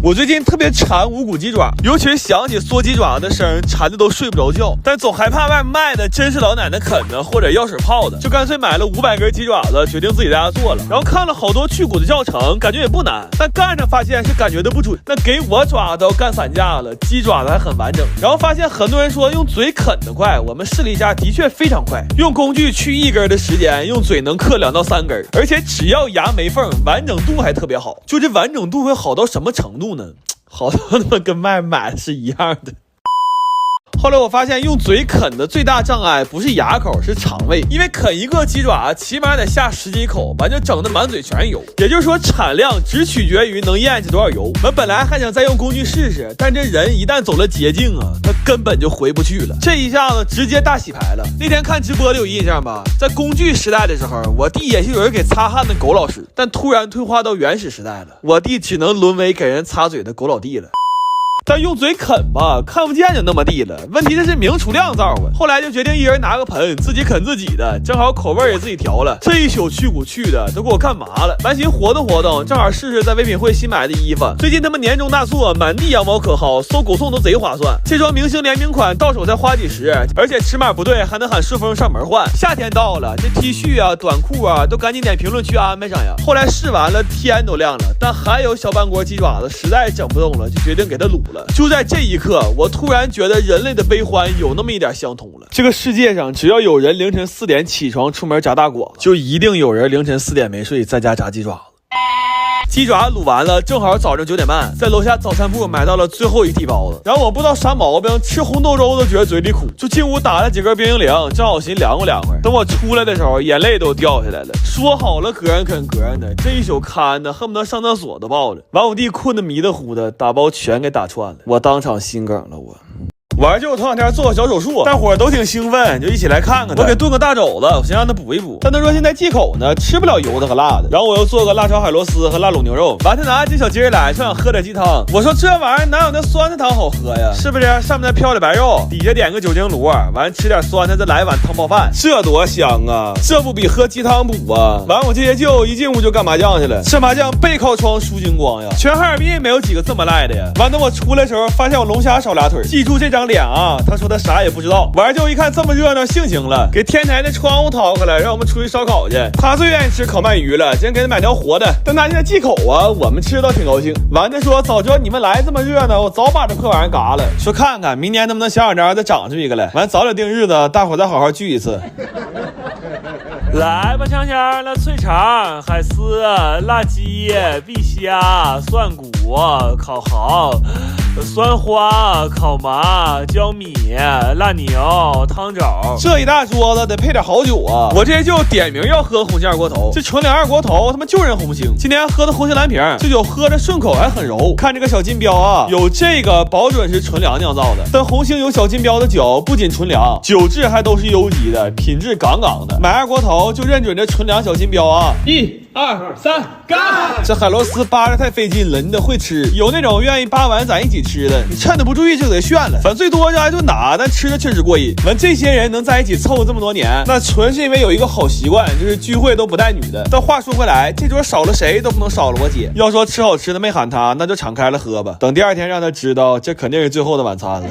我最近特别馋无骨鸡爪，尤其是想起缩鸡爪的声，馋的都睡不着觉，但总害怕外面卖的真是老奶奶啃的或者药水泡的，就干脆买了500根鸡爪子，决定自己在家做了。然后看了好多去骨的教程，感觉也不难，但干上发现是感觉的不准。那给我爪都干散架了，鸡爪子还很完整。然后发现很多人说用嘴啃得快，我们试了一下，的确非常快。用工具去1根的时间，用嘴能嗑2到3根，而且只要牙没缝，完整度还特别好。就这完整度会好到什么程度呢？好到他妈跟外面买的是一样的。后来我发现用嘴啃的最大障碍不是牙口，是肠胃，因为啃一个鸡爪起码得下10几口，完就整的满嘴全是油。也就是说产量只取决于能咽下多少油。我本来还想再用工具试试，但这人一旦走了捷径啊，他根本就回不去了。这一下子直接大洗牌了。那天看直播的有印象吧？在工具时代的时候，我弟也是有人给擦汗的狗老师，但突然退化到原始时代了，我弟只能沦为给人擦嘴的狗老弟了。但用嘴啃吧，看不见就那么地了。问题这是明出亮灶啊！后来就决定一人拿个盆，自己啃自己的，正好口味也自己调了。这一宿去骨去的都给我干麻了。完寻活动活动，正好试试在唯品会新买的衣服。最近他们年终大促，满地羊毛可薅，搜狗送都贼划算。这双明星联名款到手才花几十，而且尺码不对还能喊顺丰上门换。夏天到了，这 T 恤啊、短裤啊都赶紧点评论区安排上呀。后来试完了，天都亮了，但还有小半锅鸡爪子实在整不动了，就决定给它卤。就在这一刻，我突然觉得人类的悲欢有那么一点相同了。这个世界上只要有人凌晨4点起床出门炸大果，就一定有人凌晨4点没睡在家炸鸡爪子。鸡爪卤完了，正好早上9点半，在楼下早餐部买到了最后一屉包子。然后我不知道啥毛病，吃红豆粥都觉得嘴里苦，就进屋打了几根冰激凌，正好寻凉快凉快。等我出来的时候，眼泪都掉下来了。说好了个人啃个人的，这一宿看的恨不得上厕所都抱着。完我弟困得迷得糊的，打包全给打串了，我当场心梗了。完就头2天做个小手术，大伙儿都挺兴奋，就一起来看看他。我给炖个大肘子，我想让他补一补，但他说现在忌口呢，吃不了油的和辣的。然后我又做个辣炒海螺丝和辣卤牛肉。完他拿起小鸡来，说想喝点鸡汤。我说这玩意儿哪有那酸的汤好喝呀？是不是？上面漂的白肉，底下点个酒精炉，完吃点酸的，再来碗汤泡饭，这多香啊！这不比喝鸡汤补啊？完我这些舅一进屋就干麻将去了，这麻将背靠窗输精光呀，全哈尔滨没有几个这么赖的呀。完等我出来的时候，发现我龙虾少俩腿，记住这张脸啊！他说他啥也不知道。完就一看这么热闹，兴情了，给天台的窗户掏开了，让我们出去烧烤去。他最愿意吃烤鳗鱼了，今天给他买条活的，但他现在忌口啊，我们吃倒挺高兴。完就说早知道你们来这么热闹，我早把这破玩意儿嘎了。说看看明年能不能小小张再长出一个来。完早点定日子，大伙再好好聚一次。来吧，香香，那脆肠、海丝、辣鸡、碧虾、蒜骨、烤蚝、酸花、烤麻、椒米、辣牛、汤枣，这一大桌子得配点好酒啊！我这就点名要喝红星二锅头，这纯粮二锅头他妈就认红星。今天喝的红星蓝瓶，这酒喝着顺口还很柔。看这个小金标啊，有这个保准是纯粮酿造的。但红星有小金标的酒不仅纯粮，酒质还都是优级的，品质杠杠的。买二锅头就认准这纯粮小金标啊！1、2、3，干！这海螺丝扒着太费劲了，你得会吃。有那种愿意扒完咱一起吃的，你趁着不注意就得炫了。反正最多就挨顿打，但吃的确实过瘾。完这些人能在一起凑合这么多年，那纯是因为有一个好习惯，就是聚会都不带女的。但话说回来，这桌少了谁都不能少了我姐。要说吃好吃的没喊她，那就敞开了喝吧。等第2天让她知道，这肯定是最后的晚餐了。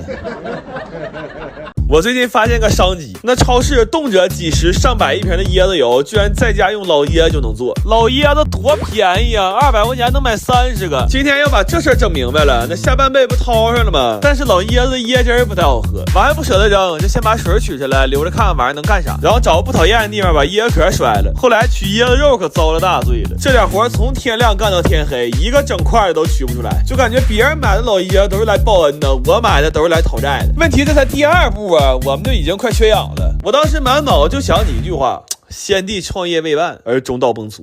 我最近发现个商机，那超市动辄几十上百一瓶的椰子油，居然在家用老椰就能做。老椰子多便宜啊，200块钱能买30个。今天要把这事儿整明白了，那下半辈不掏上了吗？但是老椰子椰汁不太好喝，完还不舍得扔，就先把水取下来留着看看玩意儿能干啥，然后找个不讨厌的地方把椰子壳摔了。后来取椰子肉可遭了大罪了，这点活从天亮干到天黑，一个整块的都取不出来，就感觉别人买的老椰都是来报恩的，我买的都是来讨债的。问题这才第2步啊，我们就已经快缺氧了。我当时满脑就想起一句话：先帝创业未半而中道崩殂。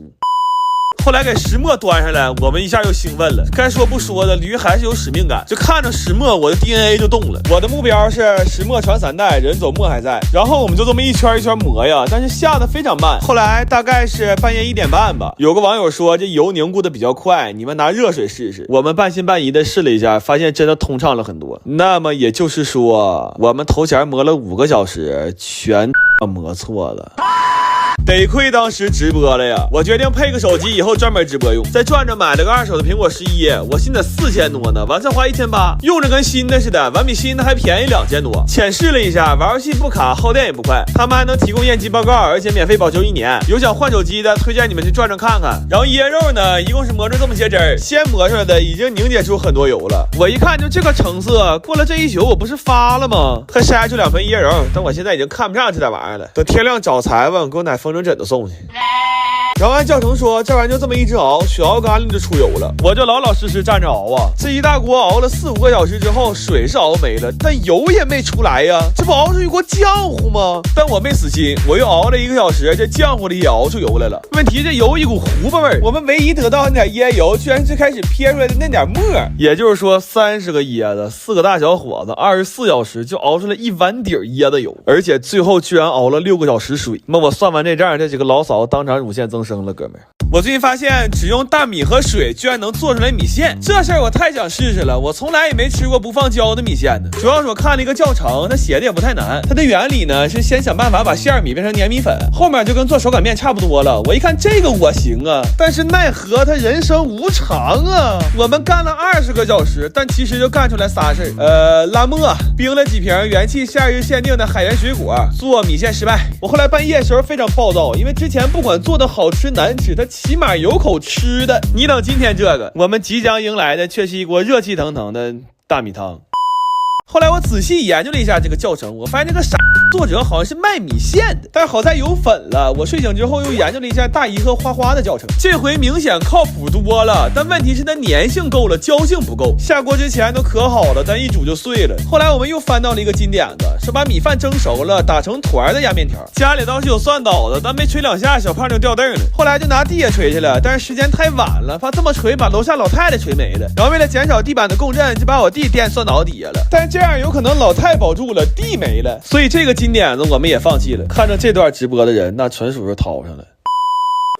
后来给石墨端上来，我们一下又兴奋了。该说不说的，驴还是有使命感。就看着石墨，我的 DNA 就动了。我的目标是石墨传3代，人走墨还在。然后我们就这么一圈一圈磨呀，但是下的非常慢。后来大概是半夜1点半吧，有个网友说这油凝固的比较快，你们拿热水试试。我们半信半疑的试了一下，发现真的通畅了很多。那么也就是说，我们头前磨了5个小时，全磨错了。得亏当时直播了呀，我决定配个手机，以后专门直播用。再转着买了个二手的苹果11，我新的4000多呢，完才花1800，用着跟新的似的，完比新的还便宜2000多。浅试了一下，玩游戏不卡，耗电也不快，他们还能提供验机报告，而且免费保修1年。有想换手机的，推荐你们去转转看看。然后椰肉呢，一共是磨出这么些汁儿，先磨出来的已经凝结出很多油了。我一看就这个成色，过了这一宿我不是发了吗？还筛出2份椰肉，但我现在已经看不上这点玩意儿了。等天亮找裁缝，给我买风筝枕头送去。然后按教程说，这玩意就这么一直熬，血熬干了就出油了。我就老老实实站着熬啊，这一大锅熬了4、5个小时之后，水是熬没了，但油也没出来呀，这不熬出一锅浆糊吗？但我没死心，我又熬了1个小时，这浆糊里也熬出油来了。问题这油一股糊巴味儿，我们唯一得到那点椰油，居然是最开始撇出来的那点沫。也就是说，30个椰子，4个大小伙子，24小时就熬出来1碗底椰子油，而且最后居然熬了6个小时水。那我算完这账，这几个老嫂当场乳腺增生了，哥们儿。我最近发现，只用大米和水居然能做出来米线，这事儿我太想试试了。我从来也没吃过不放胶的米线呢。主要是我看了一个教程，它写的也不太难。它的原理呢是先想办法把馅米变成粘米粉，后面就跟做手擀面差不多了。我一看这个我行啊，但是奈何它人生无常啊。我们干了20个小时，但其实就干出来仨事儿。拉磨，冰了几瓶元气夏日限定的海盐水果，做米线失败。我后来半夜时候非常暴躁，因为之前不管做的好吃难吃，它起码有口吃的。你等今天这个，我们即将迎来的却是一锅热气腾腾的大米汤。后来我仔细研究了一下这个教程，我发现这个傻作者好像是卖米线的，但是好在有粉了。我睡醒之后又研究了一下大姨和花花的教程，这回明显靠谱多了，但问题是它粘性够了，胶性不够。下锅之前都可好了，但一煮就碎了。后来我们又翻到了一个金点子，是把米饭蒸熟了，打成团的压面条。家里倒是有蒜捣的，但没捶2下，小胖就掉凳了。后来就拿地下捶去了，但是时间太晚了，怕这么捶把楼下老太太捶没了。然后为了减少地板的共振，就把我弟垫蒜脑底下了。但是这样有可能老太保住了，地没了，所以这个金点子我们也放弃了。看着这段直播的人，那纯属是掏上了。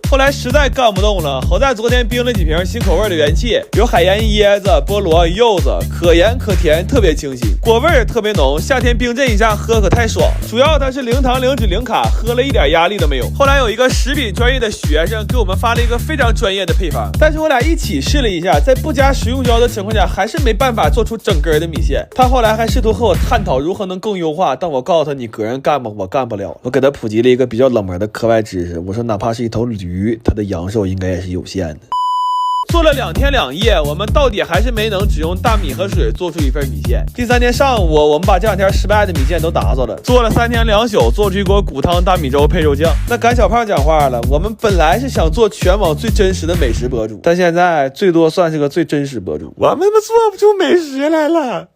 后来实在干不动了，好在昨天冰了几瓶新口味的元气，有海盐椰子、菠萝、柚子，可盐可甜，特别清新，果味也特别浓。夏天冰镇一下喝可太爽了。主要它是0糖0脂0卡，喝了一点压力都没有。后来有一个食品专业的学生给我们发了一个非常专业的配方，但是我俩一起试了一下，在不加食用胶的情况下，还是没办法做出整根的米线。他后来还试图和我探讨如何能更优化，但我告诉他，你个人干吧，我干不了。我给他普及了一个比较冷门的课外知识，我说哪怕是一头驴，它的阳寿应该也是有限的。做了2天2夜，我们到底还是没能只用大米和水做出一份米线。第3天上午，我们把这2天失败的米线都打扫了，做了3天2宿，做出一锅骨汤大米粥配肉酱。那赶小胖讲话了，我们本来是想做全网最真实的美食博主，但现在最多算是个最真实博主，我们做不出美食来了。